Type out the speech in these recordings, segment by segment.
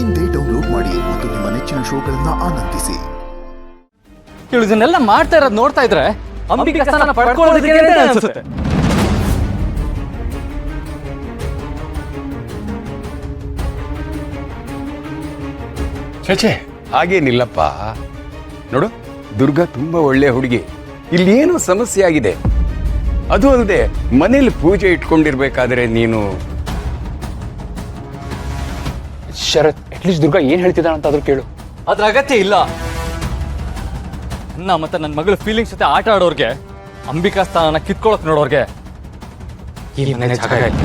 ಇಂದೇ ಡೌನ್ಲೋಡ್ ಮಾಡಿ ಮತ್ತು ನಿಮ್ಮ ನೆಚ್ಚಿನ ಶೋಗಳನ್ನ ಆನಂದಿಸಿ. ಇವಳು ಇದನ್ನೆಲ್ಲ ಮಾಡ್ತಾ ಇರೋದು ನೋಡ್ತಾ ಇದ್ರೆ ಅಂಬಿಕಾ ಸ್ಥಾನ ಪಡ್ಕೊಳ್ಳೋದಕ್ಕೆ ಅಂತ ಅನ್ಸುತ್ತೆ. ಛೇ, ಹಾಗೇನಿಲ್ಲಪ್ಪ. ನೋಡು, ದುರ್ಗಾ ತುಂಬಾ ಒಳ್ಳೆ ಹುಡುಗಿ. ಇಲ್ಲಿ ಏನೋ ಸಮಸ್ಯೆ ಆಗಿದೆ. ಅದು ಅಲ್ಲದೆ ಮನೇಲಿ ಪೂಜೆ ಇಟ್ಕೊಂಡಿರ್ಬೇಕಾದ್ರೆ ನೀನು ಶರತ್, ಅಟ್ಲೀಸ್ಟ್ ದುರ್ಗಾ ಏನ್ ಹೇಳ್ತಿದ್ದಾಳ ಅಂತ ಆದ್ರೂ ಕೇಳು. ಅದ್ರ ಅಗತ್ಯ ಇಲ್ಲ. ಮತ್ತೆ ನನ್ನ ಮಗಳ ಫೀಲಿಂಗ್ಸ್ ಜೊತೆ ಆಟ ಆಡೋರ್ಗೆ, ಅಂಬಿಕಾ ಸ್ಥಾನ ಕಿತ್ಕೊಳಕ್ ನೋಡೋರ್ಗೆ ಈ ಮನೆ ಜಾಗ ಇಲ್ಲ.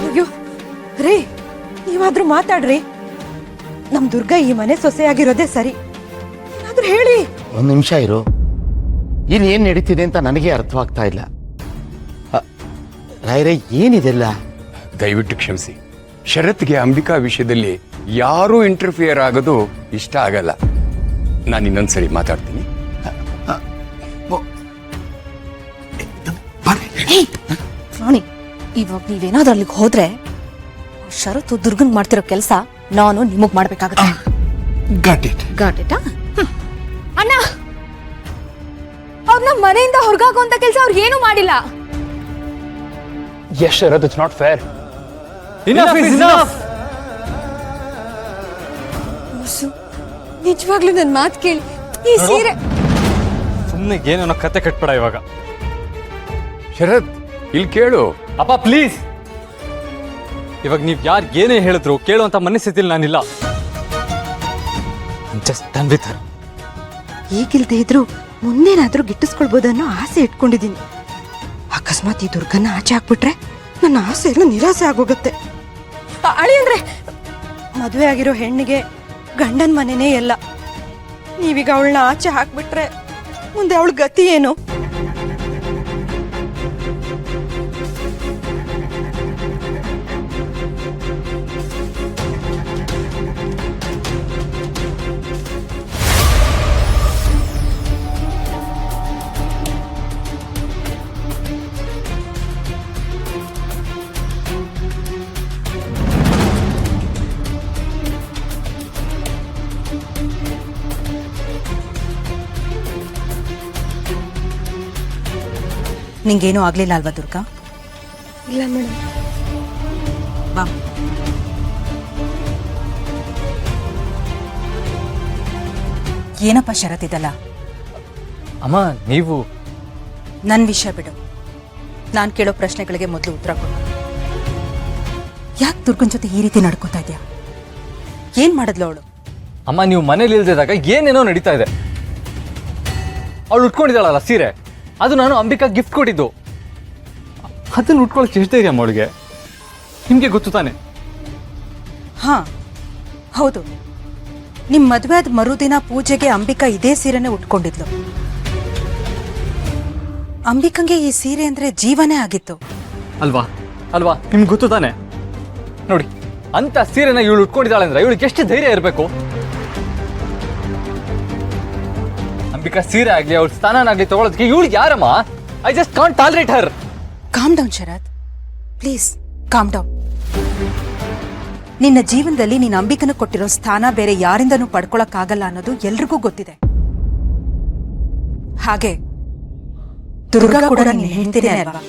ಅಯ್ಯೋ ರೇ, ನೀವಾದ್ರೂ ಮಾತಾಡ್ರಿ. ನಮ್ ದುರ್ಗಾ ಈ ಮನೆ ಸೊಸೆಯಾಗಿರೋದೇ ಸರಿ. ಏನಾದ್ರೂ ಹೇಳಿ. ಒಂದು ನಿಮಿಷ ಇರು. ಇಲ್ಲಿ ಏನ್ ನಡೀತಿದೆ ಅಂತ ನನಗೆ ಅರ್ಥವಾಗ್ತಾ ಇಲ್ಲ. ರಾಯರೇ, ಏನಿದೆಲ್ಲ? ದಯವಿಟ್ಟು ಕ್ಷಮಿಸಿ. ಶರತ್ಗೆ ಅಂಬಿಕಾ ವಿಷಯದಲ್ಲಿ ಯಾರೂ ಇಂಟರ್ಫಿಯರ್ ಆಗೋದು ಇಷ್ಟ ಆಗಲ್ಲ. ನಾನು ಇನ್ನೊಂದ್ಸರಿ ಮಾತಾಡ್ತೀನಿ. ರಾಣಿ, ಇವಾಗ ನೀವೇನಾದ್ರೂ ಅಲ್ಲಿಗೆ ಹೋದ್ರೆ ಶರತ್ತು ದುರ್ಗನ್ ಮಾಡ್ತಿರೋ ಕೆಲಸ ನಾನು ನಿಮಗ್ ಮಾಡ್ಬೇಕಾಗುತ್ತೆ. ಗಾಟ್ ಅಣ್ಣ, ಅವ್ರನ್ನ ಮನೆಯಿಂದ ಹೊರಗಾಗುವಂತ ಕೆಲಸ ಅವ್ರು ಏನು ಮಾಡಿಲ್ಲ. Yes Sharath, it's not fair. Enough is enough. ನಿಜವಾಗ್ಲೂ ನನ್ ಮಾತು ಕೇಳಿ. ಈ ಸೀರೆ ಸುಮ್ಮನೆ ಏನೋ ಕತೆ ಕಟ್ಬೇಡ ಇವಾಗ. ಶರತ್, ಇಲ್ಲಿ ಕೇಳು. ಅಪ್ಪ ಪ್ಲೀಸ್, ಇವಾಗ ನೀವ್ ಯಾರು ಏನೇ ಹೇಳಿದ್ರು ಕೇಳುವಂತ ಮನಸ್ಥಿತಿಲಿ ನಾನಿಲ್ಲ. Just done with her. ಈಗಿಲ್ದೇ ಇದ್ರು ಮುಂದೇನಾದ್ರೂ ಗಿಟ್ಟಿಸ್ಕೊಳ್ಬೋದನ್ನೋ ಆಸೆ ಇಟ್ಕೊಂಡಿದ್ದೀನಿ. ಅಕಸ್ಮಾತ್ ಈ ದುರ್ಗನ್ನ ಆಚೆ ಹಾಕ್ಬಿಟ್ರೆ ನನ್ನ ಆಸೆ ಎಲ್ಲ ನಿರಾಸೆ ಆಗೋಗುತ್ತೆ. ಅಳಿ ಅಂದ್ರೆ ಮದುವೆ ಆಗಿರೋ ಹೆಣ್ಣಿಗೆ ಗಂಡನ ಮನೆನೇ ಎಲ್ಲ. ನೀವೀಗ ಅವಳನ್ನ ಆಚೆ ಹಾಕ್ಬಿಟ್ರೆ ಮುಂದೆ ಅವಳ ಗತಿ ಏನು? ನಿಂಗೇನೂ ಆಗ್ಲಿಲ್ಲ ಅಲ್ವಾ ದುರ್ಗಾ? ಇಲ್ಲ ಮೇಡಮ್. ಬಾ. ಏನಪ್ಪ ಶರತ್ ಇದಲ್ಲ? ಅಮ್ಮ, ನೀವು ನನ್ನ ವಿಷಯ ಬಿಡು. ನಾನು ಕೇಳೋ ಪ್ರಶ್ನೆಗಳಿಗೆ ಮೊದಲು ಉತ್ತರ ಕೊಡು. ಯಾಕೆ ದುರ್ಗನ್ ಜೊತೆ ಈ ರೀತಿ ನಡ್ಕೋತಾ ಇದೆಯಾ? ಏನ್ ಮಾಡಿದ್ಲು ಅವಳು? ಅಮ್ಮ, ನೀವು ಮನೇಲಿ ಇಲ್ದಿದ್ದಾಗ ಏನೇನೋ ನಡೀತಾ ಇದೆ. ಅವಳು ಉಟ್ಕೊಂಡಿದ್ದಾಳಲ್ಲ ಸೀರೆ, ಅದು ನಾನು ಅಂಬಿಕಾ ಗಿಫ್ಟ್ ಕೊಟ್ಟಿದ್ದು. ಅದನ್ನು ಉಟ್ಕೊಳಕ್ಕೆ ಎಷ್ಟು ಧೈರ್ಯ ಅವಳಿಗೆ? ನಿಮ್ಗೆ ಗೊತ್ತು ತಾನೆ. ಹಾ ಹೌದು, ನಿಮ್ ಮದುವೆ ಆದ ಮರುದಿನ ಪೂಜೆಗೆ ಅಂಬಿಕಾ ಇದೇ ಸೀರೆನೆ ಉಟ್ಕೊಂಡಿದ್ಲು. ಅಂಬಿಕಂಗೆ ಈ ಸೀರೆ ಅಂದ್ರೆ ಜೀವನೇ ಆಗಿತ್ತು. ಅಲ್ವಾ ಅಲ್ವಾ ನಿಮ್ಗೆ ಗೊತ್ತು ತಾನೆ. ನೋಡಿ, ಅಂತ ಸೀರೆನ ಇವಳು ಉಟ್ಕೊಂಡಿದ್ದಾಳೆ ಅಂದ್ರೆ ಇವಳಿಗೆ ಎಷ್ಟು ಧೈರ್ಯ ಇರಬೇಕು. ಅಂಬಿಕಾ ಸೀರೆ ಆಗ್ಲಿ, ಅವಳ ಸ್ಥಾನನಾಗ್ಲಿ ತಗೊಳ್ಳೋದಕ್ಕೆ ಇವಳಿಗೆ ಯಾರಮ್ಮ? I just can't tolerate Har. Calm down Sharath, please calm down. ನಿನ್ನ ಜೀವನದಲ್ಲಿ ನೀನು ಅಂಬಿಕನ ಕೊಟ್ಟಿರೋ ಸ್ಥಾನ ಬೇರೆ ಯಾರಿಂದನೂ ಪಡ್ಕೊಳಕ್ಕಾಗಲ್ಲ ಅನ್ನೋದು ಎಲ್ರಿಗೂ ಗೊತ್ತಿದೆ. ಹಾಗೆ ದುರ್ಗಾ ಕೂಡ ನೀನು ಹೇಳ್ತೀನಿ ಅಲ್ವಾ?